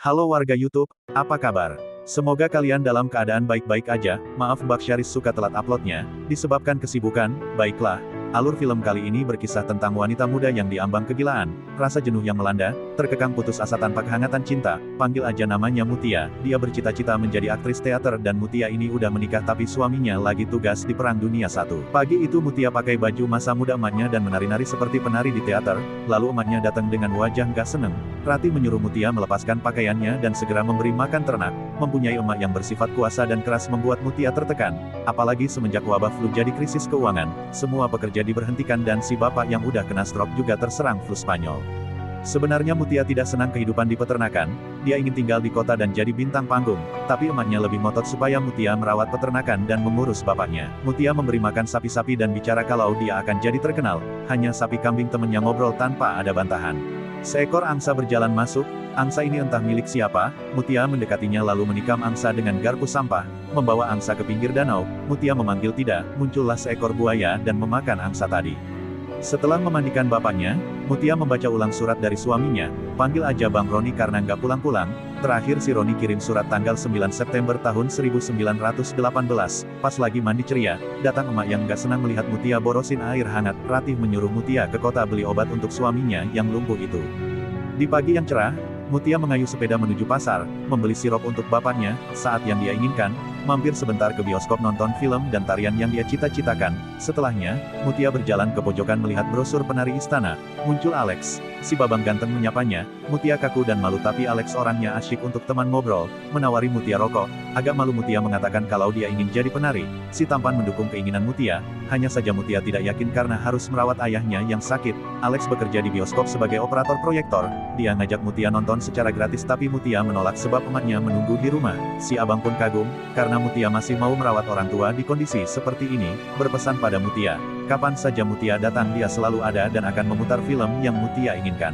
Halo warga YouTube, apa kabar? Semoga kalian dalam keadaan baik-baik aja. Maaf Mbak Syaris suka telat uploadnya, disebabkan kesibukan. Baiklah, alur film kali ini berkisah tentang wanita muda yang diambang kegilaan, rasa jenuh yang melanda, terkekang putus asa tanpa kehangatan cinta. Panggil aja namanya Mutia. Dia bercita-cita menjadi aktris teater dan Mutia ini udah menikah tapi suaminya lagi tugas di Perang Dunia I. Pagi itu Mutia pakai baju masa muda emaknya dan menari-nari seperti penari di teater, lalu emaknya datang dengan wajah gak seneng. Rati menyuruh Mutia melepaskan pakaiannya dan segera memberi makan ternak. Mempunyai emak yang bersifat kuasa dan keras membuat Mutia tertekan. Apalagi semenjak wabah flu jadi krisis keuangan, semua pekerja diberhentikan dan si bapak yang udah kena stroke juga terserang flu Spanyol. Sebenarnya Mutia tidak senang kehidupan di peternakan, dia ingin tinggal di kota dan jadi bintang panggung, tapi emaknya lebih ngotot supaya Mutia merawat peternakan dan mengurus bapaknya. Mutia memberi makan sapi-sapi dan bicara kalau dia akan jadi terkenal, hanya sapi kambing temennya ngobrol tanpa ada bantahan. Seekor angsa berjalan masuk, angsa ini entah milik siapa, Mutia mendekatinya lalu menikam angsa dengan garpu sampah, membawa angsa ke pinggir danau. Mutia memanggil tidak, muncullah seekor buaya dan memakan angsa tadi. Setelah memandikan bapaknya, Mutia membaca ulang surat dari suaminya, panggil aja Bang Roni karena nggak pulang-pulang. Terakhir si Roni kirim surat tanggal 9 September tahun 1918, pas lagi mandi ceria, datang emak yang nggak senang melihat Mutia borosin air hangat. Ratih menyuruh Mutia ke kota beli obat untuk suaminya yang lumpuh itu. Di pagi yang cerah, Mutia mengayuh sepeda menuju pasar, membeli sirup untuk bapaknya. Saat yang dia inginkan, mampir sebentar ke bioskop nonton film dan tarian yang dia cita-citakan. Setelahnya, Mutia berjalan ke pojokan melihat brosur penari istana. Muncul Alex, si babang ganteng menyapanya. Mutia kaku dan malu tapi Alex orangnya asyik untuk teman ngobrol, menawari Mutia rokok. Agak malu Mutia mengatakan kalau dia ingin jadi penari. Si tampan mendukung keinginan Mutia, hanya saja Mutia tidak yakin karena harus merawat ayahnya yang sakit. Alex bekerja di bioskop sebagai operator proyektor, dia ngajak Mutia nonton secara gratis tapi Mutia menolak sebab emaknya menunggu di rumah. Si abang pun kagum, karena Mutia masih mau merawat orang tua di kondisi seperti ini, berpesan pada Mutia. Kapan saja Mutia datang dia selalu ada dan akan memutar film yang Mutia inginkan.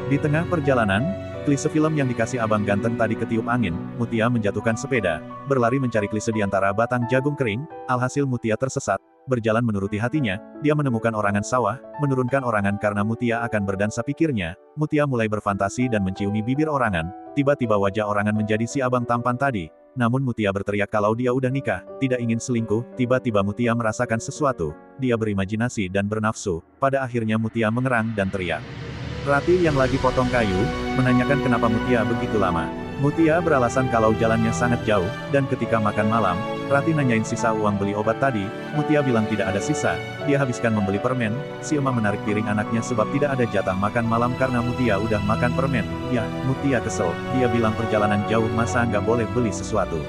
Di tengah perjalanan, klise film yang dikasih abang ganteng tadi ketiup angin, Mutia menjatuhkan sepeda, berlari mencari klise di antara batang jagung kering, alhasil Mutia tersesat. Berjalan menuruti hatinya, dia menemukan orangan sawah, menurunkan orangan karena Mutia akan berdansa pikirnya. Mutia mulai berfantasi dan menciumi bibir orangan, tiba-tiba wajah orangan menjadi si abang tampan tadi. Namun Mutia berteriak kalau dia udah nikah, tidak ingin selingkuh. Tiba-tiba Mutia merasakan sesuatu, dia berimajinasi dan bernafsu, pada akhirnya Mutia mengerang dan teriak. Rati yang lagi potong kayu, menanyakan kenapa Mutia begitu lama. Mutia beralasan kalau jalannya sangat jauh, dan ketika makan malam, Rati nanyain sisa uang beli obat tadi. Mutia bilang tidak ada sisa, dia habiskan membeli permen. Si emak menarik piring anaknya sebab tidak ada jatah makan malam karena Mutia udah makan permen. Ya, Mutia kesel, dia bilang perjalanan jauh masa nggak boleh beli sesuatu.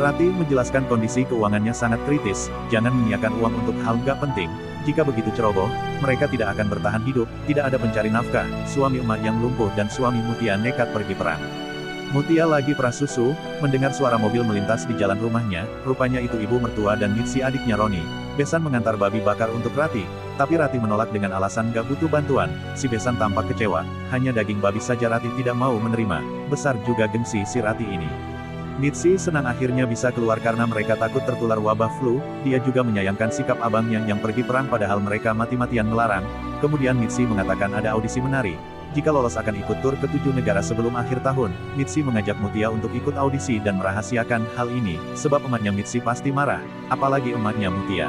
Rati menjelaskan kondisi keuangannya sangat kritis, jangan menyiapkan uang untuk hal nggak penting. Jika begitu ceroboh, mereka tidak akan bertahan hidup, tidak ada pencari nafkah. Suami emak yang lumpuh dan suami Mutia nekat pergi perang. Mutia lagi perah susu, mendengar suara mobil melintas di jalan rumahnya, rupanya itu ibu mertua dan Mitsi adiknya Roni. Besan mengantar babi bakar untuk Rati, tapi Rati menolak dengan alasan gak butuh bantuan. Si Besan tampak kecewa, hanya daging babi saja Rati tidak mau menerima. Besar juga gengsi si Rati ini. Mitsi senang akhirnya bisa keluar karena mereka takut tertular wabah flu, dia juga menyayangkan sikap abangnya yang pergi perang padahal mereka mati-matian melarang. Kemudian Mitsi mengatakan ada audisi menari. Jika lolos akan ikut tur ke 7 negara sebelum akhir tahun. Mitsi mengajak Mutia untuk ikut audisi dan merahasiakan hal ini, sebab emaknya Mitsi pasti marah, apalagi emaknya Mutia.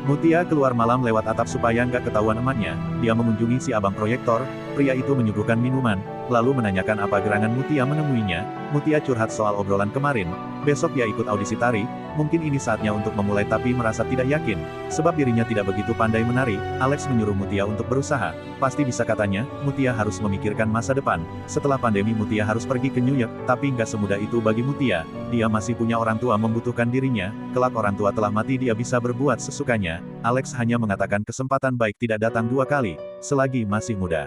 Mutia keluar malam lewat atap supaya nggak ketahuan emaknya, dia mengunjungi si abang proyektor, pria itu menyuguhkan minuman, lalu menanyakan apa gerangan Mutia menemuinya. Mutia curhat soal obrolan kemarin, besok dia ikut audisi tari, mungkin ini saatnya untuk memulai tapi merasa tidak yakin, sebab dirinya tidak begitu pandai menari. Alex menyuruh Mutia untuk berusaha, pasti bisa katanya. Mutia harus memikirkan masa depan, setelah pandemi Mutia harus pergi ke New York, tapi nggak semudah itu bagi Mutia, dia masih punya orang tua membutuhkan dirinya, kelak orang tua telah mati dia bisa berbuat sesukanya. Alex hanya mengatakan kesempatan baik tidak datang 2 kali, selagi masih muda.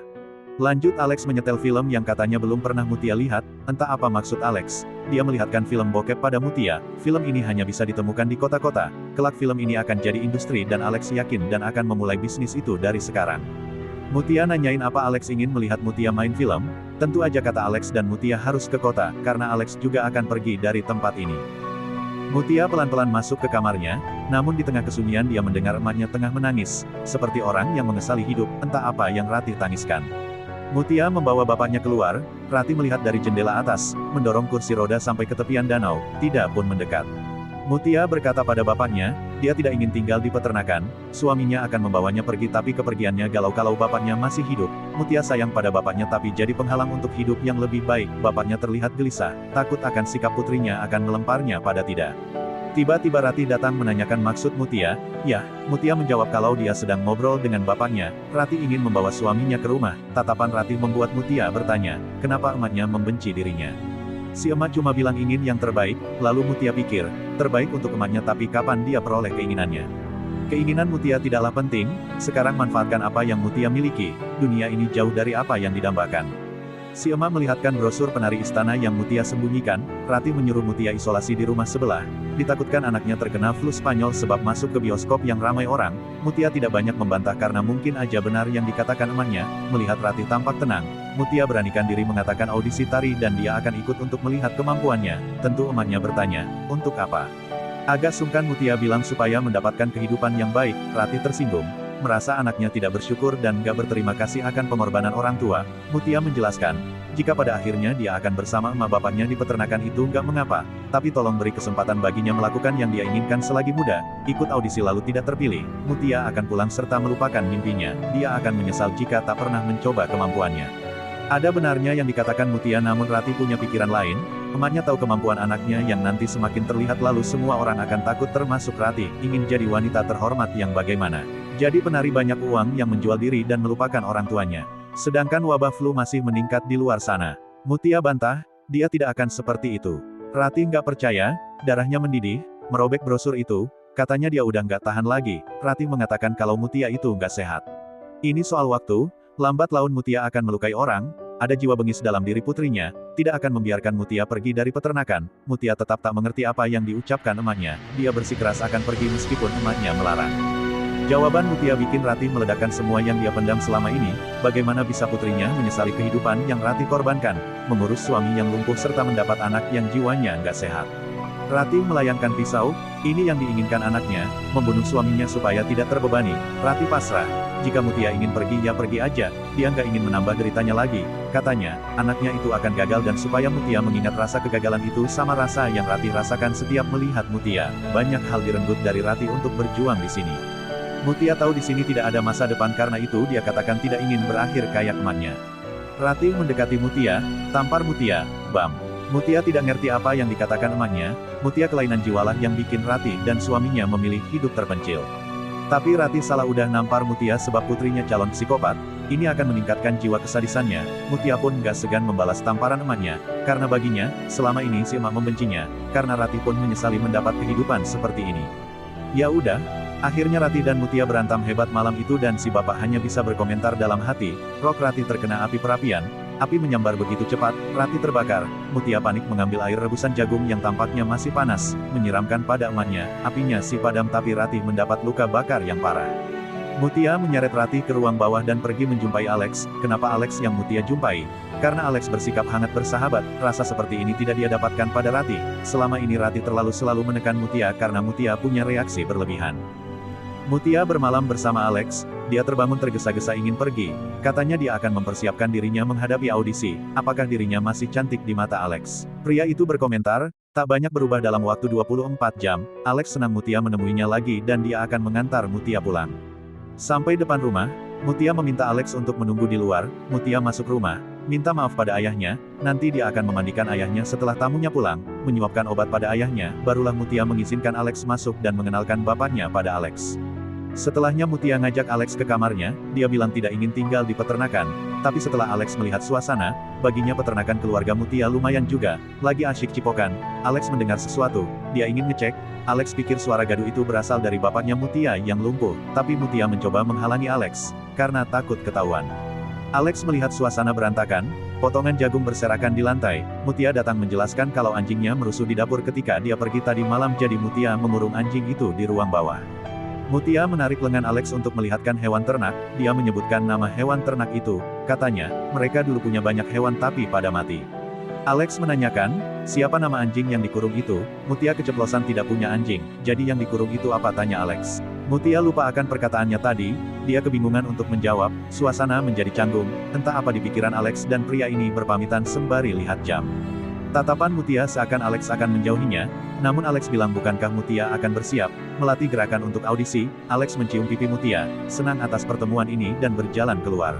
Lanjut Alex menyetel film yang katanya belum pernah Mutia lihat, entah apa maksud Alex. Dia melihatkan film bokep pada Mutia, film ini hanya bisa ditemukan di kota-kota, kelak film ini akan jadi industri dan Alex yakin dan akan memulai bisnis itu dari sekarang. Mutia nanyain apa Alex ingin melihat Mutia main film, tentu aja kata Alex dan Mutia harus ke kota, karena Alex juga akan pergi dari tempat ini. Mutia pelan-pelan masuk ke kamarnya, namun di tengah kesunyian dia mendengar emaknya tengah menangis, seperti orang yang menyesali hidup, entah apa yang Ratih tangiskan. Mutia membawa bapaknya keluar. Rati melihat dari jendela atas, mendorong kursi roda sampai ke tepian danau, tidak pun mendekat. Mutia berkata pada bapaknya, dia tidak ingin tinggal di peternakan, suaminya akan membawanya pergi tapi kepergiannya galau kalau bapaknya masih hidup. Mutia sayang pada bapaknya tapi jadi penghalang untuk hidup yang lebih baik. Bapaknya terlihat gelisah, takut akan sikap putrinya akan melemparnya pada tidak. Tiba-tiba Rati datang menanyakan maksud Mutia. Ya, Mutia menjawab kalau dia sedang ngobrol dengan bapaknya. Rati ingin membawa suaminya ke rumah. Tatapan Rati membuat Mutia bertanya, kenapa emaknya membenci dirinya. Si emak cuma bilang ingin yang terbaik, lalu Mutia pikir, terbaik untuk emaknya tapi kapan dia peroleh keinginannya. Keinginan Mutia tidaklah penting, sekarang manfaatkan apa yang Mutia miliki, dunia ini jauh dari apa yang didambakan. Si emak melihatkan brosur penari istana yang Mutia sembunyikan. Rati menyuruh Mutia isolasi di rumah sebelah. Ditakutkan anaknya terkena flu Spanyol sebab masuk ke bioskop yang ramai orang. Mutia tidak banyak membantah karena mungkin aja benar yang dikatakan emaknya. Melihat Rati tampak tenang, Mutia beranikan diri mengatakan audisi tari dan dia akan ikut untuk melihat kemampuannya. Tentu emaknya bertanya, untuk apa? Agak sungkan Mutia bilang supaya mendapatkan kehidupan yang baik. Rati tersinggung, merasa anaknya tidak bersyukur dan gak berterima kasih akan pengorbanan orang tua. Mutia menjelaskan, jika pada akhirnya dia akan bersama emak bapaknya di peternakan itu gak mengapa, tapi tolong beri kesempatan baginya melakukan yang dia inginkan selagi muda. Ikut audisi lalu tidak terpilih, Mutia akan pulang serta melupakan mimpinya. Dia akan menyesal jika tak pernah mencoba kemampuannya. Ada benarnya yang dikatakan Mutia, namun Rati punya pikiran lain. Emaknya tahu kemampuan anaknya yang nanti semakin terlihat lalu semua orang akan takut termasuk Rati. Ingin jadi wanita terhormat yang bagaimana? Jadi penari banyak uang yang menjual diri dan melupakan orang tuanya. Sedangkan wabah flu masih meningkat di luar sana. Mutia bantah, dia tidak akan seperti itu. Rati nggak percaya, darahnya mendidih, merobek brosur itu, katanya dia udah nggak tahan lagi. Rati mengatakan kalau Mutia itu nggak sehat. Ini soal waktu, lambat laun Mutia akan melukai orang. Ada jiwa bengis dalam diri putrinya, tidak akan membiarkan Mutia pergi dari peternakan. Mutia tetap tak mengerti apa yang diucapkan emaknya. Dia bersikeras akan pergi meskipun emaknya melarang. Jawaban Mutia bikin Rati meledakkan semua yang dia pendam selama ini. Bagaimana bisa putrinya menyesali kehidupan yang Rati korbankan, mengurus suami yang lumpuh serta mendapat anak yang jiwanya nggak sehat. Rati melayangkan pisau, ini yang diinginkan anaknya, membunuh suaminya supaya tidak terbebani. Rati pasrah. Jika Mutia ingin pergi ya pergi aja, dia nggak ingin menambah deritanya lagi. Katanya, anaknya itu akan gagal dan supaya Mutia mengingat rasa kegagalan itu sama rasa yang Rati rasakan setiap melihat Mutia. Banyak hal direnggut dari Rati untuk berjuang di sini. Mutia tahu di sini tidak ada masa depan karena itu dia katakan tidak ingin berakhir kayak emaknya. Rati mendekati Mutia, tampar Mutia, bam. Mutia tidak ngerti apa yang dikatakan emaknya. Mutia kelainan jiwalah yang bikin Rati dan suaminya memilih hidup terpencil. Tapi Rati salah udah nampar Mutia sebab putrinya calon psikopat. Ini akan meningkatkan jiwa kesadisannya. Mutia pun gak segan membalas tamparan emaknya. Karena baginya, selama ini si emak membencinya. Karena Rati pun menyesali mendapat kehidupan seperti ini. Ya udah. Akhirnya Rati dan Mutia berantem hebat malam itu dan si bapak hanya bisa berkomentar dalam hati. Rok Rati terkena api perapian. Api menyambar begitu cepat, Rati terbakar. Mutia panik mengambil air rebusan jagung yang tampaknya masih panas, menyiramkan pada emaknya. Apinya si padam tapi Rati mendapat luka bakar yang parah. Mutia menyeret Rati ke ruang bawah dan pergi menjumpai Alex. Kenapa Alex yang Mutia jumpai? Karena Alex bersikap hangat bersahabat, rasa seperti ini tidak dia dapatkan pada Rati. Selama ini Rati selalu menekan Mutia karena Mutia punya reaksi berlebihan. Mutia bermalam bersama Alex, dia terbangun tergesa-gesa ingin pergi. Katanya dia akan mempersiapkan dirinya menghadapi audisi. Apakah dirinya masih cantik di mata Alex? Pria itu berkomentar, tak banyak berubah dalam waktu 24 jam. Alex senang Mutia menemuinya lagi dan dia akan mengantar Mutia pulang. Sampai depan rumah, Mutia meminta Alex untuk menunggu di luar. Mutia masuk rumah, minta maaf pada ayahnya, nanti dia akan memandikan ayahnya setelah tamunya pulang, menyuapkan obat pada ayahnya, barulah Mutia mengizinkan Alex masuk dan mengenalkan bapaknya pada Alex. Setelahnya Mutia ngajak Alex ke kamarnya, dia bilang tidak ingin tinggal di peternakan, tapi setelah Alex melihat suasana, baginya peternakan keluarga Mutia lumayan juga, lagi asyik cipokan. Alex mendengar sesuatu, dia ingin ngecek, Alex pikir suara gaduh itu berasal dari bapaknya Mutia yang lumpuh, tapi Mutia mencoba menghalangi Alex, karena takut ketahuan. Alex melihat suasana berantakan, potongan jagung berserakan di lantai. Mutia datang menjelaskan kalau anjingnya merusuh di dapur ketika dia pergi tadi malam, jadi Mutia mengurung anjing itu di ruang bawah. Mutia menarik lengan Alex untuk melihatkan hewan ternak, dia menyebutkan nama hewan ternak itu, katanya, mereka dulu punya banyak hewan tapi pada mati. Alex menanyakan, siapa nama anjing yang dikurung itu? Mutia keceplosan tidak punya anjing, jadi yang dikurung itu apa, tanya Alex. Mutia lupa akan perkataannya tadi, dia kebingungan untuk menjawab, suasana menjadi canggung, entah apa di pikiran Alex dan pria ini berpamitan sembari lihat jam. Tatapan Mutia seakan Alex akan menjauhinya, namun Alex bilang bukankah Mutia akan bersiap, melatih gerakan untuk audisi. Alex mencium pipi Mutia, senang atas pertemuan ini dan berjalan keluar.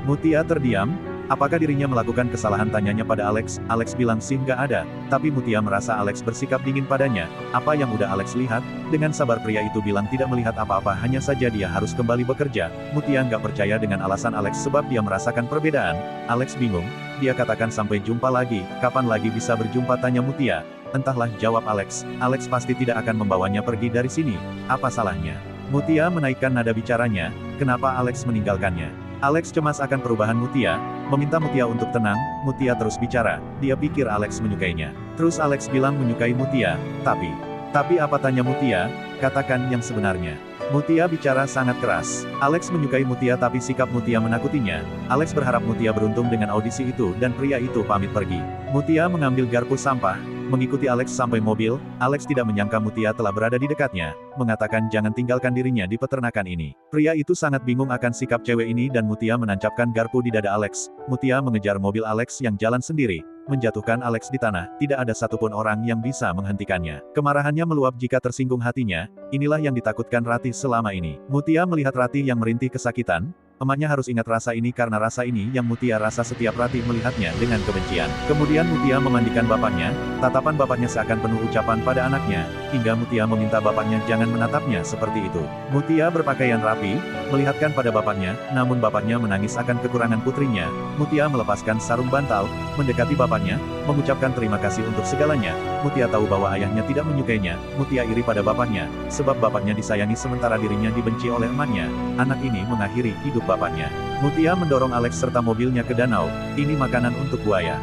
Mutia terdiam. Apakah dirinya melakukan kesalahan, tanyanya pada Alex. Alex bilang sih nggak ada, tapi Mutia merasa Alex bersikap dingin padanya. Apa yang udah Alex lihat? Dengan sabar pria itu bilang tidak melihat apa-apa, hanya saja dia harus kembali bekerja. Mutia nggak percaya dengan alasan Alex sebab dia merasakan perbedaan. Alex bingung. Dia katakan sampai jumpa lagi, kapan lagi bisa berjumpa, tanya Mutia. Entahlah, jawab Alex. Alex pasti tidak akan membawanya pergi dari sini. Apa salahnya? Mutia menaikkan nada bicaranya, kenapa Alex meninggalkannya? Alex cemas akan perubahan Mutia, meminta Mutia untuk tenang. Mutia terus bicara, dia pikir Alex menyukainya. Terus Alex bilang menyukai Mutia, tapi apa, tanya Mutia, katakan yang sebenarnya. Mutia bicara sangat keras. Alex menyukai Mutia tapi sikap Mutia menakutinya. Alex berharap Mutia beruntung dengan audisi itu dan pria itu pamit pergi. Mutia mengambil garpu sampah, mengikuti Alex sampai mobil. Alex tidak menyangka Mutia telah berada di dekatnya, mengatakan jangan tinggalkan dirinya di peternakan ini. Pria itu sangat bingung akan sikap cewek ini dan Mutia menancapkan garpu di dada Alex. Mutia mengejar mobil Alex yang jalan sendiri, menjatuhkan Alex di tanah. Tidak ada satupun orang yang bisa menghentikannya. Kemarahannya meluap jika tersinggung hatinya. Inilah yang ditakutkan Ratih selama ini. Mutia melihat Ratih yang merintih kesakitan. Emaknya harus ingat rasa ini karena rasa ini yang Mutia rasa setiap Ratih melihatnya dengan kebencian. Kemudian Mutia memandikan bapaknya, tatapan bapaknya seakan penuh ucapan pada anaknya, hingga Mutia meminta bapaknya jangan menatapnya seperti itu. Mutia berpakaian rapi, melihatkan pada bapaknya, namun bapaknya menangis akan kekurangan putrinya. Mutia melepaskan sarung bantal, mendekati bapaknya, mengucapkan terima kasih untuk segalanya. Mutia tahu bahwa ayahnya tidak menyukainya. Mutia iri pada bapaknya, sebab bapaknya disayangi sementara dirinya dibenci oleh emaknya. Anak ini mengakhiri hidup bapaknya. Mutia mendorong Alex serta mobilnya ke danau. Ini makanan untuk buaya.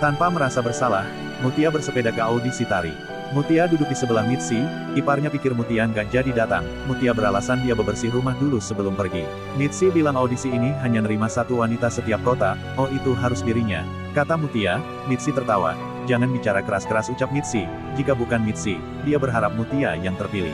Tanpa merasa bersalah, Mutia bersepeda ke audisi tari. Mutia duduk di sebelah Mitsi. Iparnya pikir Mutia nggak jadi datang. Mutia beralasan dia bebersih rumah dulu sebelum pergi. Mitsi bilang audisi ini hanya nerima satu wanita setiap kota. Oh, itu harus dirinya, kata Mutia. Mitsi tertawa. Jangan bicara keras-keras, ucap Mitsi. Jika bukan Mitsi, dia berharap Mutia yang terpilih.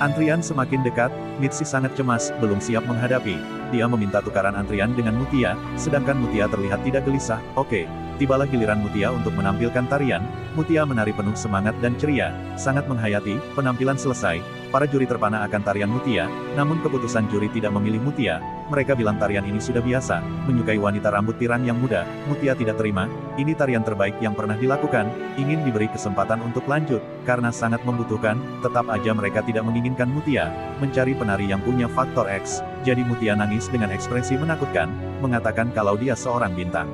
Antrian semakin dekat. Mitsi sangat cemas, belum siap menghadapi. Dia meminta tukaran antrian dengan Mutia, sedangkan Mutia terlihat tidak gelisah. Oke. Tibalah giliran Mutia untuk menampilkan tarian. Mutia menari penuh semangat dan ceria, sangat menghayati. Penampilan selesai, para juri terpana akan tarian Mutia, namun keputusan juri tidak memilih Mutia. Mereka bilang tarian ini sudah biasa, menyukai wanita rambut pirang yang muda. Mutia tidak terima, ini tarian terbaik yang pernah dilakukan, ingin diberi kesempatan untuk lanjut, karena sangat membutuhkan. Tetap aja mereka tidak menginginkan Mutia, mencari penari yang punya faktor X. Jadi Mutia nangis dengan ekspresi menakutkan, mengatakan kalau dia seorang bintang.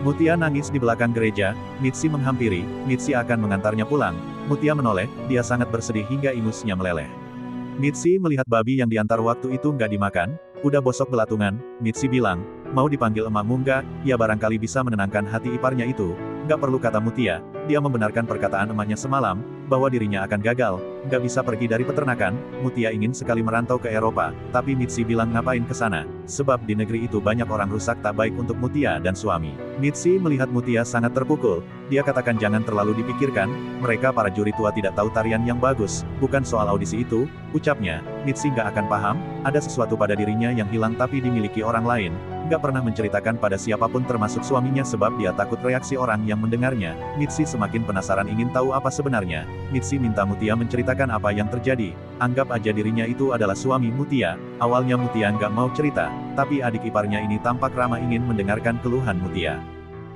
Mutia nangis di belakang gereja. Mitsi menghampiri. Mitsi akan mengantarnya pulang. Mutia menoleh, dia sangat bersedih hingga ingusnya meleleh. Mitsi melihat babi yang diantar waktu itu nggak dimakan, udah bosok belatungan. Mitsi bilang, mau dipanggil emakmu nggak? Ya barangkali bisa menenangkan hati iparnya itu. Nggak perlu, kata Mutia. Dia membenarkan perkataan emaknya semalam, bahwa dirinya akan gagal, nggak bisa pergi dari peternakan. Mutia ingin sekali merantau ke Eropa, tapi Mitsi bilang ngapain ke sana, sebab di negeri itu banyak orang rusak tak baik untuk Mutia dan suami. Mitsi melihat Mutia sangat terpukul. Dia katakan jangan terlalu dipikirkan, mereka para juri tua tidak tahu tarian yang bagus, bukan soal audisi itu, ucapnya. Mitsi nggak akan paham, ada sesuatu pada dirinya yang hilang tapi dimiliki orang lain. Nggak pernah menceritakan pada siapapun termasuk suaminya sebab dia takut reaksi orang yang mendengarnya. Mitsi semakin penasaran ingin tahu apa sebenarnya. Mitsi minta Mutia menceritakan apa yang terjadi. Anggap aja dirinya itu adalah suami Mutia. Awalnya Mutia nggak mau cerita, tapi adik iparnya ini tampak ramah ingin mendengarkan keluhan Mutia.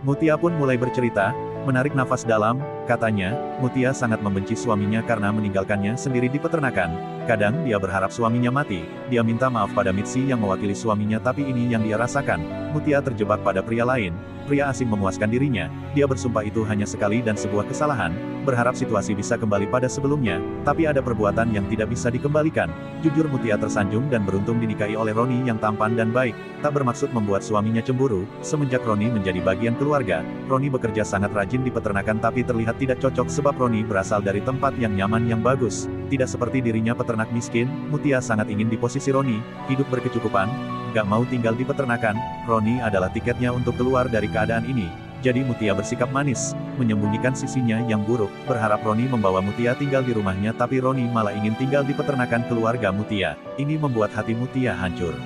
Mutia pun mulai bercerita, menarik nafas dalam, katanya, Mutia sangat membenci suaminya karena meninggalkannya sendiri di peternakan. Kadang dia berharap suaminya mati. Dia minta maaf pada Mitsi yang mewakili suaminya tapi ini yang dia rasakan. Mutia terjebak pada pria lain. Pria asing memuaskan dirinya. Dia bersumpah itu hanya sekali dan sebuah kesalahan. Berharap situasi bisa kembali pada sebelumnya. Tapi ada perbuatan yang tidak bisa dikembalikan. Jujur Mutia tersanjung dan beruntung dinikahi oleh Roni yang tampan dan baik. Tak bermaksud membuat suaminya cemburu. Semenjak Roni menjadi bagian keluarga, Roni bekerja sangat rajin di peternakan tapi terlihat tidak cocok sebab Roni berasal dari tempat yang nyaman yang bagus. Tidak seperti dirinya peternak miskin, Mutia sangat ingin di posisi Roni, hidup berkecukupan, gak mau tinggal di peternakan. Roni adalah tiketnya untuk keluar dari keadaan ini. jadi Mutia bersikap manis, menyembunyikan sisinya yang buruk, berharap Roni membawa Mutia tinggal di rumahnya tapi Roni malah ingin tinggal di peternakan keluarga Mutia. Ini membuat hati Mutia hancur.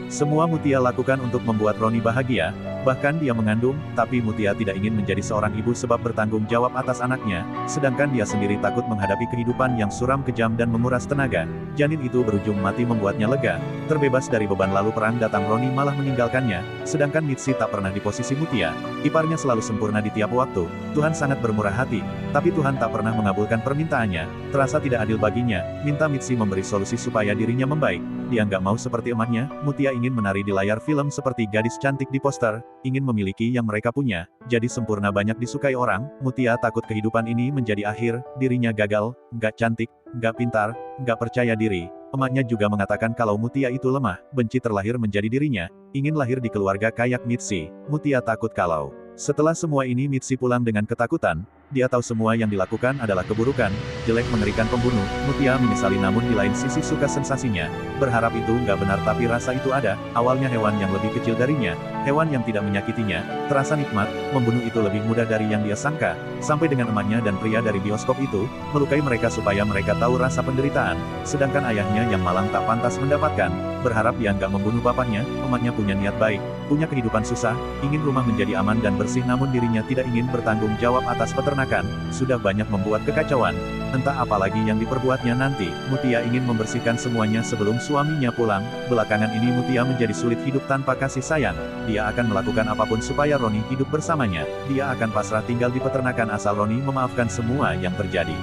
Semua Mutia lakukan untuk membuat Roni bahagia, bahkan dia mengandung, tapi Mutia tidak ingin menjadi seorang ibu sebab bertanggung jawab atas anaknya, sedangkan dia sendiri takut menghadapi kehidupan yang suram kejam dan menguras tenaga. Janin itu berujung mati membuatnya lega, terbebas dari beban lalu perang datang Roni malah meninggalkannya, sedangkan Mitsi tak pernah di posisi Mutia. Iparnya selalu sempurna di tiap waktu, Tuhan sangat bermurah hati, tapi Tuhan tak pernah mengabulkan permintaannya, terasa tidak adil baginya, minta Mitsi memberi solusi supaya dirinya membaik. Dia nggak mau seperti emaknya, Mutia ingin menari di layar film seperti gadis cantik di poster, ingin memiliki yang mereka punya, jadi sempurna banyak disukai orang, Mutia takut kehidupan ini menjadi akhir, dirinya gagal, nggak cantik, nggak pintar, nggak percaya diri. Emaknya juga mengatakan kalau Mutia itu lemah, benci terlahir menjadi dirinya, ingin lahir di keluarga kayak Mitsi. Mutia takut kalau setelah semua ini Mitsi pulang dengan ketakutan, dia tahu semua yang dilakukan adalah keburukan, jelek mengerikan pembunuh, Mutia menyesali namun di lain sisi suka sensasinya, berharap itu nggak benar tapi rasa itu ada, awalnya hewan yang lebih kecil darinya, hewan yang tidak menyakitinya, terasa nikmat, membunuh itu lebih mudah dari yang dia sangka, sampai dengan emaknya dan pria dari bioskop itu, melukai mereka supaya mereka tahu rasa penderitaan, sedangkan ayahnya yang malang tak pantas mendapatkan, berharap dia nggak membunuh bapaknya, emaknya punya niat baik, punya kehidupan susah, ingin rumah menjadi aman dan bersih namun dirinya tidak ingin bertanggung jawab atas peternakan, sudah banyak membuat kekacauan, entah apa lagi yang diperbuatnya nanti, Mutia ingin membersihkan semuanya sebelum suaminya pulang, belakangan ini Mutia menjadi sulit hidup tanpa kasih sayang, dia akan melakukan apapun supaya Roni hidup bersamanya, dia akan pasrah tinggal di peternakan asal Roni memaafkan semua yang terjadi.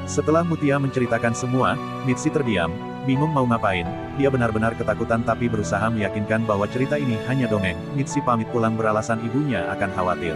Setelah Mutia menceritakan semua, Mitsi terdiam, bingung mau ngapain, dia benar-benar ketakutan tapi berusaha meyakinkan bahwa cerita ini hanya dongeng, Mitsi pamit pulang beralasan ibunya akan khawatir.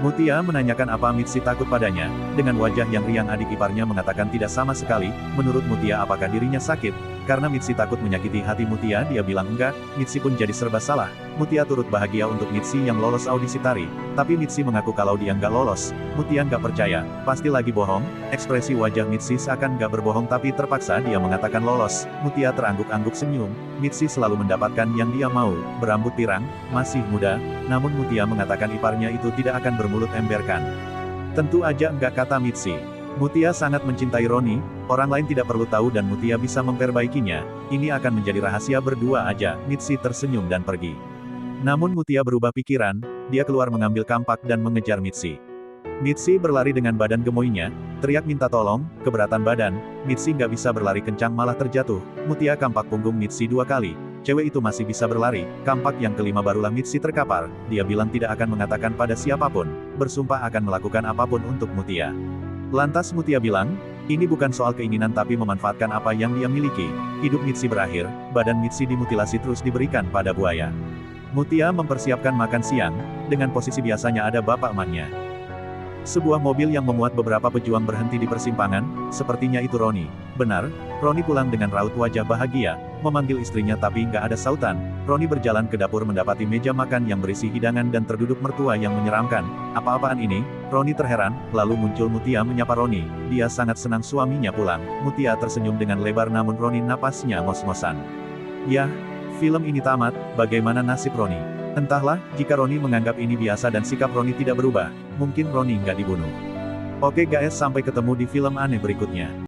Mutia menanyakan apa Mitsi takut padanya, dengan wajah yang riang adik iparnya mengatakan tidak sama sekali, menurut Mutia apakah dirinya sakit, karena Mitsi takut menyakiti hati Mutia dia bilang enggak, Mitsi pun jadi serba salah, Mutia turut bahagia untuk Mitsi yang lolos audisi tari, tapi Mitsi mengaku kalau dia nggak lolos, Mutia nggak percaya, pasti lagi bohong, ekspresi wajah Mitsi seakan nggak berbohong tapi terpaksa dia mengatakan lolos, Mutia terangguk-angguk senyum, Mitsi selalu mendapatkan yang dia mau, berambut pirang, masih muda, namun Mutia mengatakan iparnya itu tidak akan bermulut emberkan. Tentu aja enggak kata Mitsi. Mutia sangat mencintai Roni, orang lain tidak perlu tahu dan Mutia bisa memperbaikinya, ini akan menjadi rahasia berdua aja, Mitsi tersenyum dan pergi. Namun Mutia berubah pikiran, dia keluar mengambil kampak dan mengejar Mitsi. Mitsi berlari dengan badan gemoynya, teriak minta tolong, keberatan badan, Mitsi nggak bisa berlari kencang malah terjatuh, Mutia kampak punggung Mitsi 2 kali, cewek itu masih bisa berlari, kampak yang kelima barulah Mitsi terkapar, dia bilang tidak akan mengatakan pada siapapun, bersumpah akan melakukan apapun untuk Mutia. Lantas Mutia bilang, ini bukan soal keinginan tapi memanfaatkan apa yang dia miliki, hidup Mitsi berakhir, badan Mitsi dimutilasi terus diberikan pada buaya. Mutia mempersiapkan makan siang, dengan posisi biasanya ada bapak emaknya. Sebuah mobil yang memuat beberapa pejuang berhenti di persimpangan, sepertinya itu Roni. Benar, Roni pulang dengan raut wajah bahagia, memanggil istrinya tapi nggak ada sautan. Roni berjalan ke dapur mendapati meja makan yang berisi hidangan dan terduduk mertua yang menyeramkan. Apa-apaan ini? Roni terheran, lalu muncul Mutia menyapa Roni. Dia sangat senang suaminya pulang. Mutia tersenyum dengan lebar namun Roni napasnya ngos-ngosan. Yah, film ini tamat, bagaimana nasib Roni? Entahlah, jika Roni menganggap ini biasa dan sikap Roni tidak berubah, mungkin Roni nggak dibunuh. Oke guys, sampai ketemu di film aneh berikutnya.